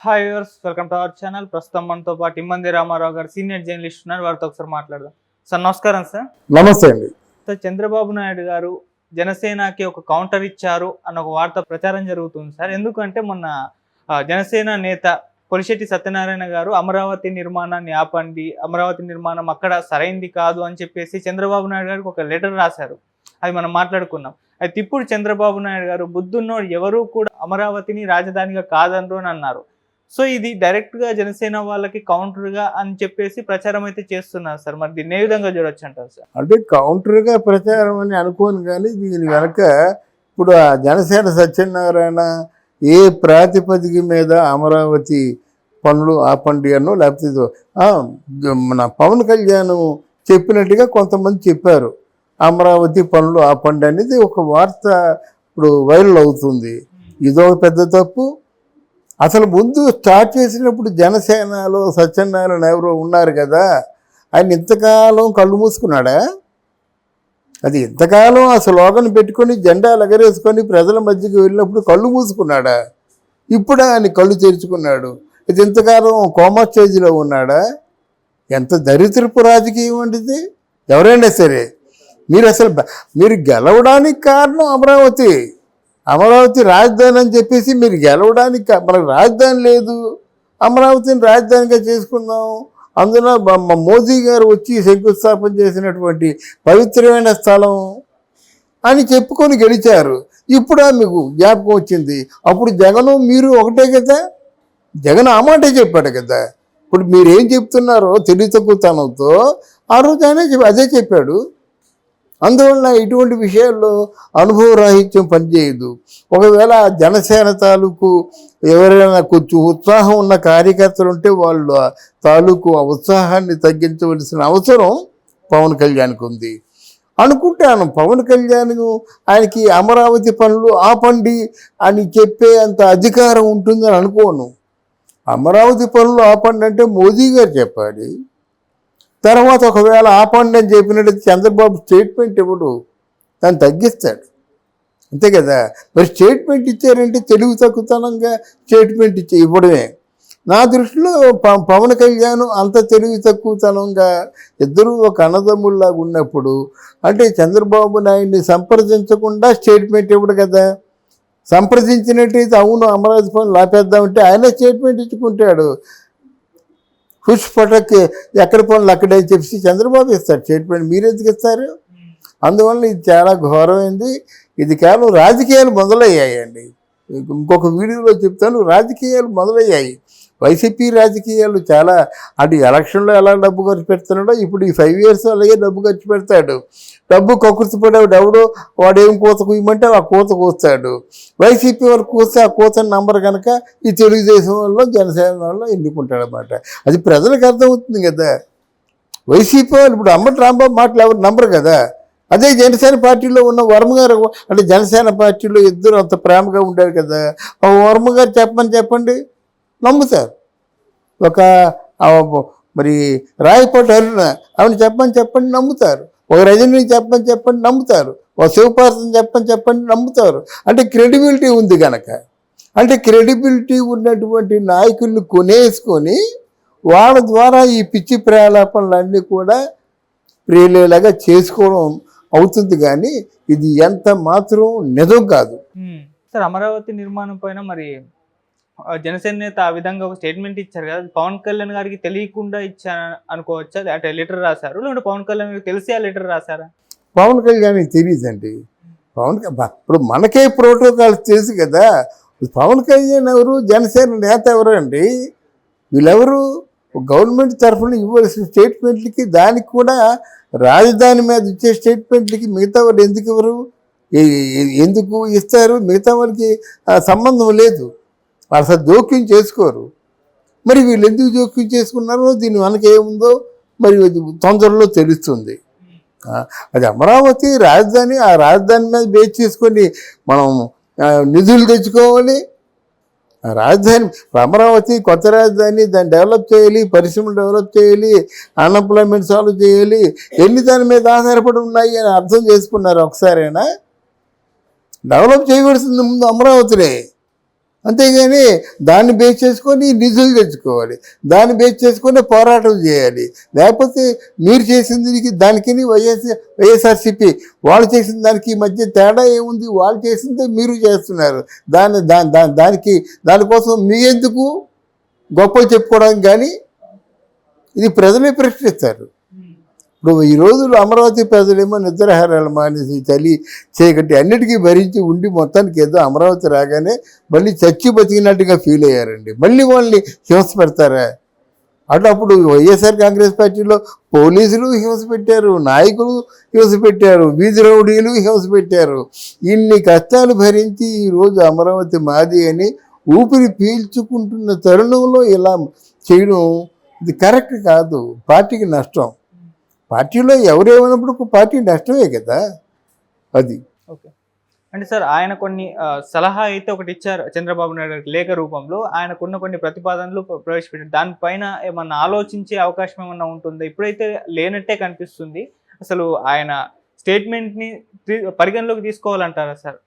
Hi viewers, welcome to our channel. ప్రస్తుతం మనతో పాటు ఇమ్మంది రామారావు గారు సీనియర్ జర్నలిస్ట్ ఉన్నారు. వారితో ఒకసారి మాట్లాడదాం. సార్ నమస్కారం. సార్ నమస్తే అండి. సార్, చంద్రబాబు నాయుడు గారు జనసేనకి ఒక కౌంటర్ ఇచ్చారు అన్న ఒక వార్త ప్రచారం జరుగుతుంది సార్. ఎందుకంటే మొన్న జనసేన నేత పొలిశెట్టి సత్యనారాయణ గారు అమరావతి నిర్మాణాన్ని ఆపండి, అమరావతి నిర్మాణం అక్కడ సరైంది కాదు అని చెప్పేసి చంద్రబాబు నాయుడు గారికి ఒక లెటర్ రాశారు. అది మనం మాట్లాడుకున్నాం. అయితే ఇప్పుడు చంద్రబాబు నాయుడు గారు బుద్ధున్నోడు ఎవరు కూడా అమరావతిని రాజధానిగా కాదనరు అని అన్నారు. సో ఇది డైరెక్ట్గా జనసేన వాళ్ళకి కౌంటర్గా అని చెప్పేసి ప్రచారం అయితే చేస్తున్నారు సార్. మరి దీన్ని ఏ విధంగా చూడొచ్చు అంటారు సార్? అంటే కౌంటర్గా ప్రచారం అని అనుకోను, కానీ దీని వెనక ఇప్పుడు ఆ జనసేన సత్యనారాయణ ఏ ప్రాతిపదిక మీద అమరావతి పనులు ఆపండి అనో, లేకపోతే మన పవన్ కళ్యాణ్ చెప్పినట్టుగా కొంతమంది చెప్పారు అమరావతి పనులు ఆపండి అనేది ఒక వార్త ఇప్పుడు వైరల్ అవుతుంది. ఇదొక పెద్ద తప్పు. అసలు ముందు స్టార్ట్ చేసినప్పుడు జనసేనలో సత్యనారాయణ ఎవరో ఉన్నారు కదా, ఆయన ఇంతకాలం కళ్ళు మూసుకున్నాడా? అది ఇంతకాలం ఆ స్లోగన్ పెట్టుకొని జెండాలు ఎగరేసుకొని ప్రజల మధ్యకి వెళ్ళినప్పుడు కళ్ళు మూసుకున్నాడా? ఇప్పుడు ఆయన కళ్ళు తెరుచుకున్నాడు. ఇది ఇంతకాలం కోమా స్టేజ్లో ఉన్నాడా? ఎంత దరిద్రపు రాజకీయం అంటే ఎవరైనా సరే మీరు గెలవడానికి కారణం అమరావతి రాజధాని అని చెప్పేసి మీరు గెలవడానికి, మనకు రాజధాని లేదు, అమరావతిని రాజధానిగా చేసుకుందాం, అందులో మోదీ గారు వచ్చి శంకుస్థాపన చేసినటువంటి పవిత్రమైన స్థలం అని చెప్పుకొని గెలిచారు. ఇప్పుడు మీకు జ్ఞాపకం వచ్చింది. అప్పుడు జగను మీరు ఒకటే కదా, జగన్ ఆ మాటే చెప్పాడు కదా. ఇప్పుడు మీరేం చెప్తున్నారో తెలివి తక్కువతనంతో ఆ రోజు ఆయన అదే చెప్పాడు. అందువల్ల ఇటువంటి విషయాల్లో అనుభవ రాహిత్యం పనిచేయదు. ఒకవేళ జనసేన తాలూకు ఎవరైనా కొంచెం ఉత్సాహం ఉన్న కార్యకర్తలు ఉంటే వాళ్ళు తాలూకు ఆ ఉత్సాహాన్ని తగ్గించవలసిన అవసరం పవన్ కళ్యాణ్కి ఉంది అనుకుంటాను. పవన్ కళ్యాణ్ ఆయనకి అమరావతి పనులు ఆపండి అని చెప్పే అంత అధికారం ఉంటుందని అనుకోను. అమరావతి పనులు ఆపండి అంటే మోదీ గారు చెప్పాలి. తర్వాత ఒకవేళ ఆపండి అని చెప్పినట్టు చంద్రబాబు స్టేట్మెంట్ ఇవ్వడు, దాన్ని తగ్గిస్తాడు, అంతే కదా. మరి స్టేట్మెంట్ ఇచ్చారంటే తెలుగు తక్కువతనంగా స్టేట్మెంట్ ఇవ్వడమే. నా దృష్టిలో పవన్ కళ్యాణ్ అంత తెలుగు తక్కువతనంగా ఇద్దరూ ఒక అన్నదమ్ముల్లాగా ఉన్నప్పుడు, అంటే చంద్రబాబు నాయుడిని సంప్రదించకుండా స్టేట్మెంట్ ఇవ్వడు కదా. సంప్రదించినట్టయితే అవును అమరావతి పనులు ఆపేద్దామంటే ఆయన స్టేట్మెంట్ ఇచ్చుకుంటాడు. పుష్ పటక్ ఎక్కడ పనులు అక్కడే చెప్పి చంద్రబాబు ఇస్తారు స్టేట్మెంట్, మీరు ఎందుకు ఇస్తారు? అందువల్ల ఇది చాలా ఘోరమైంది. ఇది కేవలం రాజకీయాలు మొదలయ్యాయండి. ఇంకొక వీడియోలో చెప్తాను, రాజకీయాలు మొదలయ్యాయి. వైసీపీ రాజకీయాలు చాలా, అటు ఎలక్షన్లో ఎలా డబ్బు ఖర్చు పెడుతున్నాడో ఇప్పుడు ఈ 5 years అలాగే డబ్బు ఖర్చు పెడతాడు. డబ్బు కక్కుర్తిపడేవాడు ఎవడో వాడేం కూత కూయమంటే ఆ కూత కూస్తాడు. వైసీపీ వాళ్ళు కూస్తే ఆ కూతని నంబర్ కనుక ఈ తెలుగుదేశం వల్ల జనసేన వల్ల ఎన్నుకుంటాడు అన్నమాట. అది ప్రజలకు అర్థమవుతుంది కదా. వైసీపీ వాళ్ళు ఇప్పుడు అంబటి రాంబాబు మాటలు ఎవరు నంబరు కదా. అదే జనసేన పార్టీలో ఉన్న వర్మ గారు, అంటే జనసేన పార్టీలో ఇద్దరు అంత ప్రేమగా ఉండారు కదా, వర్మ గారు చెప్పండి నమ్ముతారు. ఒక మరి రాయపాటి అరుణ ఆవిడ చెప్పండి నమ్ముతారు. ఒక రజనీ చెప్పండి నమ్ముతారు. ఒక శివపార్వతం చెప్పండి నమ్ముతారు. అంటే క్రెడిబిలిటీ ఉంది కనుక. అంటే క్రెడిబిలిటీ ఉన్నటువంటి నాయకుల్ని కొనేసుకొని వాళ్ళ ద్వారా ఈ పిచ్చి ప్రలాపనలన్నీ కూడా ప్రేలేలాగా చేసుకోవడం అవుతుంది. కానీ ఇది ఎంత మాత్రం నిజం కాదు సార్. అమరావతి నిర్మాణం పైన మరి జనసేన నేత ఆ విధంగా ఒక స్టేట్మెంట్ ఇచ్చారు కదా, పవన్ కళ్యాణ్ గారికి తెలియకుండా ఇచ్చాను అనుకోవచ్చా? అంటే లెటర్ రాశారు, లేదంటే పవన్ కళ్యాణ్ గారికి తెలిసి ఆ లెటర్ రాశారా? పవన్ కళ్యాణ్కి తెలియదండి. ఇప్పుడు మనకే ప్రోటోకాల్స్ తెలుసు కదా. పవన్ కళ్యాణ్ ఎవరు, జనసేన నేత ఎవరు అండి? వీళ్ళెవరు? గవర్నమెంట్ తరఫున ఇవ్వాల్సిన స్టేట్మెంట్లకి, దానికి కూడా రాజధాని మీద ఇచ్చే స్టేట్మెంట్లకి మిగతా వాళ్ళు ఎందుకు ఇస్తారు? మిగతా వాళ్ళకి సంబంధం లేదు, అసలు జోక్యం చేసుకోరు. మరి వీళ్ళు ఎందుకు జోక్యం చేసుకున్నారో దీని వెనక ఏముందో మరి తొందరలో తెలుస్తుంది. అది అమరావతి రాజధాని, ఆ రాజధాని మీద బేస్ చేసుకొని మనం నిధులు తెచ్చుకోవాలి. రాజధాని అమరావతి కొత్త రాజధాని, దాన్ని డెవలప్ చేయాలి, పరిశ్రమలు డెవలప్ చేయాలి, అన్ఎంప్లాయ్మెంట్ సాల్వ్ చేయాలి. ఎన్ని దాని మీద ఆధారపడి ఉన్నాయి అని అర్థం చేసుకున్నారు ఒకసారైనా? డెవలప్ చేయవలసింది ముందు అమరావతినే. అంతేగాని దాన్ని బేస్ చేసుకొని నిధులు తెచ్చుకోవాలి, దాన్ని బేస్ చేసుకొని పోరాటం చేయాలి. లేకపోతే మీరు చేసింది దానికి వైఎస్ఆర్సీపీ వాళ్ళు చేసిన దానికి మధ్య తేడా ఏముంది? వాళ్ళు చేసిందే మీరు చేస్తున్నారు. దానికోసం మీ ఎందుకు గొప్పలు చెప్పుకోవడానికి? కానీ ఇది ప్రజలే ప్రశ్నిస్తారు. ఇప్పుడు ఈ రోజులు అమరావతి ప్రజలేమో నిద్రాహారాలు మానేసి చలి చీకటి అన్నిటికీ భరించి ఉండి మొత్తానికి ఏదో అమరావతి రాగానే మళ్ళీ చచ్చి బతికినట్టుగా ఫీల్ అయ్యారండి. మళ్ళీ వాళ్ళని హింస పెడతారా? అప్పుడు వైఎస్ఆర్ కాంగ్రెస్ పార్టీలో పోలీసులు హింస పెట్టారు, నాయకులు హింస పెట్టారు, వీధి రౌడీలు హింస పెట్టారు. ఇన్ని కష్టాలు భరించి ఈరోజు అమరావతి మాది అని ఊపిరి పీల్చుకుంటున్న తరుణంలో ఇలా చేయడం ఇది కరెక్ట్ కాదు. పార్టీకి నష్టం. పార్టీలో ఎవరేమైనప్పుడు పార్టీ నష్టమే కదా అది. ఓకే, అంటే సార్ ఆయన కొన్ని సలహా అయితే ఒకటి ఇచ్చారు చంద్రబాబు నాయుడు గారికి లేఖ రూపంలో. ఆయనకున్న కొన్ని ప్రతిపాదనలు ప్రవేశపెట్టారు. దానిపైన ఏమన్నా ఆలోచించే అవకాశం ఏమన్నా ఉంటుందా? ఇప్పుడైతే లేనట్టే కనిపిస్తుంది. అసలు ఆయన స్టేట్మెంట్ని పరిగణలోకి తీసుకోవాలంటారా సార్?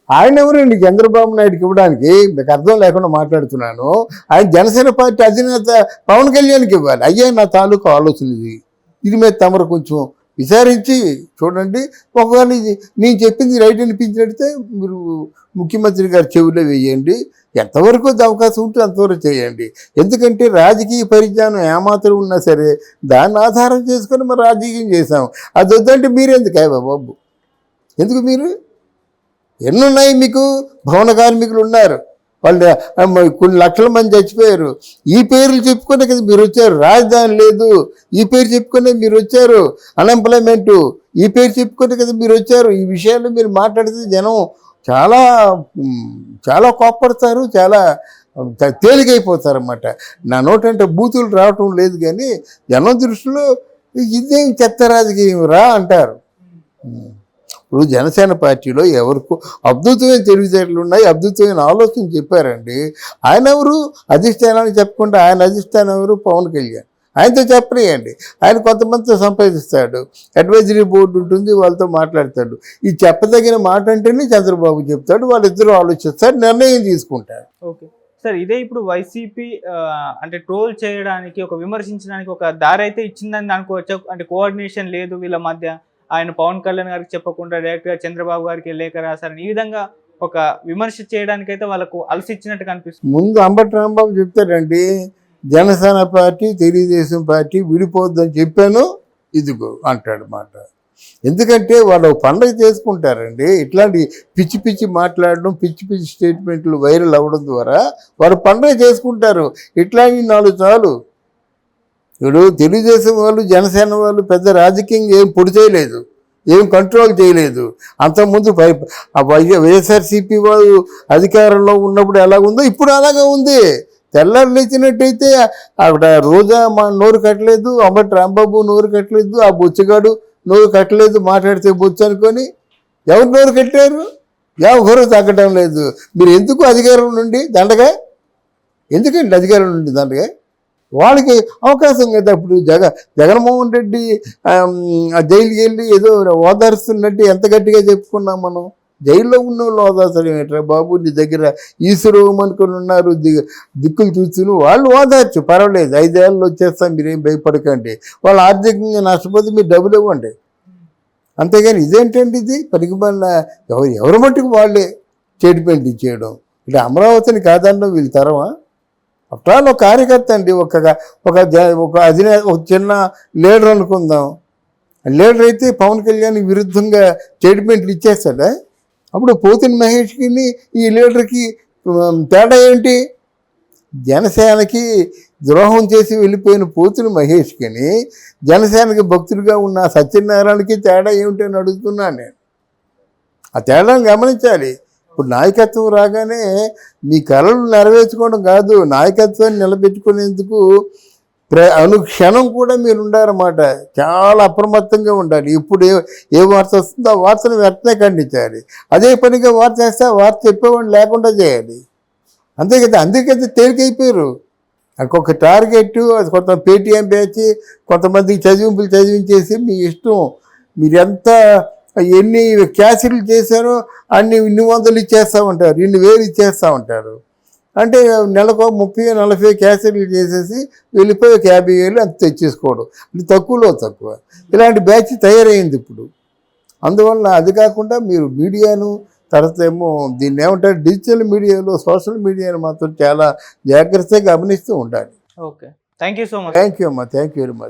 ఆయన ఎవరండి చంద్రబాబు నాయుడుకి ఇవ్వడానికి? మీకు అర్థం లేకుండా మాట్లాడుతున్నాను. ఆయన జనసేన పార్టీ అధినేత పవన్ కళ్యాణ్కి ఇవ్వాలి. అయ్యా నా తాలూకు ఆలోచన ఇది మీద తమరు కొంచెం విచారించి చూడండి. ఒకవేళ ఇది నేను చెప్పింది రైట్ అనిపించినట్టే మీరు ముఖ్యమంత్రి గారి చెవిలో వేయండి. ఎంతవరకు అవకాశం ఉంటే అంతవరకు చేయండి. ఎందుకంటే రాజకీయ పరిజ్ఞానం ఏమాత్రం ఉన్నా సరే దాన్ని ఆధారం చేసుకొని మనం రాజకీయం చేసాం. అది వద్దంటే మీరెందుకు బాబు? ఎందుకు మీరు? ఎన్నున్నాయి మీకు? భవన కార్మికులు ఉన్నారు, వాళ్ళు కొన్ని లక్షల మంది చచ్చిపోయారు. ఈ పేర్లు చెప్పుకునే కదా మీరు వచ్చారు. రాజధాని లేదు, ఈ పేరు చెప్పుకునే మీరు వచ్చారు. అన్ఎంప్లాయ్మెంటు, ఈ పేరు చెప్పుకునే కదా మీరు వచ్చారు. ఈ విషయాల్లో మీరు మాట్లాడితే జనం చాలా చాలా కోప్పడతారు, చాలా తేలికైపోతారు అన్నమాట. నా నోటంటే బూతులు రావటం లేదు, కానీ జనం దృష్టిలో ఇదేం చెత్త రాజకీయం రా అంటారు. ఇప్పుడు జనసేన పార్టీలో ఎవరికి అద్భుతమైన తెలివితేటలు ఉన్నాయి, అద్భుతమైన ఆలోచన చెప్పారండి. ఆయన ఎవరు? అధిష్టానాన్ని చెప్పకుండా ఆయన అధిష్టానం ఎవరు? పవన్ కళ్యాణ్. ఆయనతో చెప్పలేయండి. ఆయన కొంతమందితో సంపాదిస్తాడు, అడ్వైజరీ బోర్డు ఉంటుంది, వాళ్ళతో మాట్లాడతాడు. ఈ చెప్పదగిన మాట అంటేనే చంద్రబాబు చెప్తాడు, వాళ్ళిద్దరూ ఆలోచిస్తారు, నిర్ణయం తీసుకుంటారు. ఓకే సార్, ఇదే ఇప్పుడు వైసీపీ అంటే ట్రోల్ చేయడానికి, ఒక విమర్శించడానికి ఒక దారి అయితే ఇచ్చిందని అనుకోవచ్చు. అంటే కోఆర్డినేషన్ లేదు వీళ్ళ మధ్య. ఆయన పవన్ కళ్యాణ్ గారికి చెప్పకుండా డైరెక్ట్గా చంద్రబాబు గారికి లేఖ రాశారని ఈ విధంగా ఒక విమర్శ చేయడానికైతే వాళ్ళకు అలసిచ్చినట్టు కనిపిస్తుంది. ముందు అంబటి రాంబాబు చెప్తారండి, జనసేన పార్టీ తెలుగుదేశం పార్టీ విడిపోద్దని చెప్పాను, ఇదిగో అంటాడు మాట. ఎందుకంటే వాళ్ళు పండగ చేసుకుంటారండి. ఇట్లాంటి పిచ్చి పిచ్చి మాట్లాడడం, పిచ్చి పిచ్చి స్టేట్మెంట్లు వైరల్ అవ్వడం ద్వారా వారు పండగ చేసుకుంటారు. ఇట్లాంటి 4 చాలు. ఇప్పుడు తెలుగుదేశం వాళ్ళు జనసేన వాళ్ళు పెద్ద రాజకీయంగా ఏం పొడి చేయలేదు, ఏం కంట్రోల్ చేయలేదు. అంతకుముందు వైఎస్ఆర్సీపీ వాళ్ళు అధికారంలో ఉన్నప్పుడు ఎలా ఉందో ఇప్పుడు అలాగే ఉంది. తెల్లారు లేచినట్టయితే అక్కడ రోజా నోరు కట్టలేదు, అంబటి రాంబాబు నోరు కట్టలేదు, ఆ బొచ్చగాడు నోరు కట్టలేదు, మాట్లాడితే బొచ్చు అనుకొని. ఎవరు నోరు కట్టారు? ఎవరు తగ్గడం లేదు. మీరు ఎందుకు అధికారం నుండి దండగా? ఎందుకండి అధికారం నుండి దండగా? వాళ్ళకి అవకాశం కదా. ఇప్పుడు జగన్మోహన్ రెడ్డి జైలుకి వెళ్ళి ఏదో ఓదారుస్తున్నట్టు ఎంత గట్టిగా చెప్పుకున్నాం మనం. జైల్లో ఉన్న వాళ్ళు ఓదార్చడం ఏంట్రా బాబు? నీ దగ్గర ఈశ్వరం అనుకుని ఉన్నారు, దిక్కులు చూస్తున్నారు, వాళ్ళు ఓదార్చు, పర్వాలేదు, 5 ఏళ్ళు వచ్చేస్తాం, మీరేం భయపడకండి. వాళ్ళు ఆర్థికంగా నష్టపోతే మీరు డబ్బులు ఇవ్వండి. అంతేగాని ఇదేంటండి? ఇది పనికిమాలిన ఎవరి మట్టుకు వాళ్ళే స్టేట్మెంట్ ఇచ్చేయడం. ఇట్లా అమరావతిని కాదనడం వీళ్ళ తరమా? అట్లా ఒక కార్యకర్త అండి, ఒక చిన్న లీడర్ అనుకుందాం. లీడర్ అయితే పవన్ కళ్యాణ్ విరుద్ధంగా స్టేట్మెంట్లు ఇచ్చేస్తాడా? అప్పుడు పోతిన మహేష్కి ఈ లీడర్కి తేడా ఏంటి? జనసేనకి ద్రోహం చేసి వెళ్ళిపోయిన పోతిన మహేష్కి జనసేనకి భక్తుడిగా ఉన్న సత్యనారాయణకి తేడా ఏమిటి అని అడుగుతున్నాను నేను. ఆ తేడాను గమనించాలి. ఇప్పుడు నాయకత్వం రాగానే మీ కళలు నెరవేర్చుకోవడం కాదు, నాయకత్వాన్ని నిలబెట్టుకునేందుకు అనుక్షణం కూడా మీరు ఉండాలన్నమాట. చాలా అప్రమత్తంగా ఉండాలి. ఇప్పుడు ఏ వార్త వస్తుందో ఆ వార్తను వెంటనే ఖండించాలి. అదే పనిగా వార్త చేస్తే ఆ వార్త చెప్పేవాడిని లేకుండా చేయాలి. అంతే కదా. అందుకైతే తేలికైపోయారు. ఒక టార్గెట్, అది కొంత పేటీఎం బ్యాచ్, కొంతమందికి చదివింపులు చదివించేసి మీ ఇష్టం, మీరు ఎంత ఎన్ని క్యాసెట్లు చేశారో అన్ని 100 ఇచ్చేస్తూ ఉంటారు, 2,000 ఇచ్చేస్తూ ఉంటారు. అంటే నెలకు 30-40 క్యాసెట్లు చేసేసి వెళ్ళిపోయి 50,000 అంత తెచ్చేసుకోవడం, అంటే తక్కువలో తక్కువ. ఇలాంటి బ్యాచ్ తయారైంది ఇప్పుడు. అందువల్ల అది కాకుండా మీరు మీడియాను, తర్వాత ఏమో దీన్ని ఏమంటారు, డిజిటల్ మీడియాలో సోషల్ మీడియాను మాత్రం చాలా జాగ్రత్తగా గమనిస్తూ ఉండాలి. Okay, thank you so much. Thank you అమ్మా, థ్యాంక్ యూ వెరీ మచ్.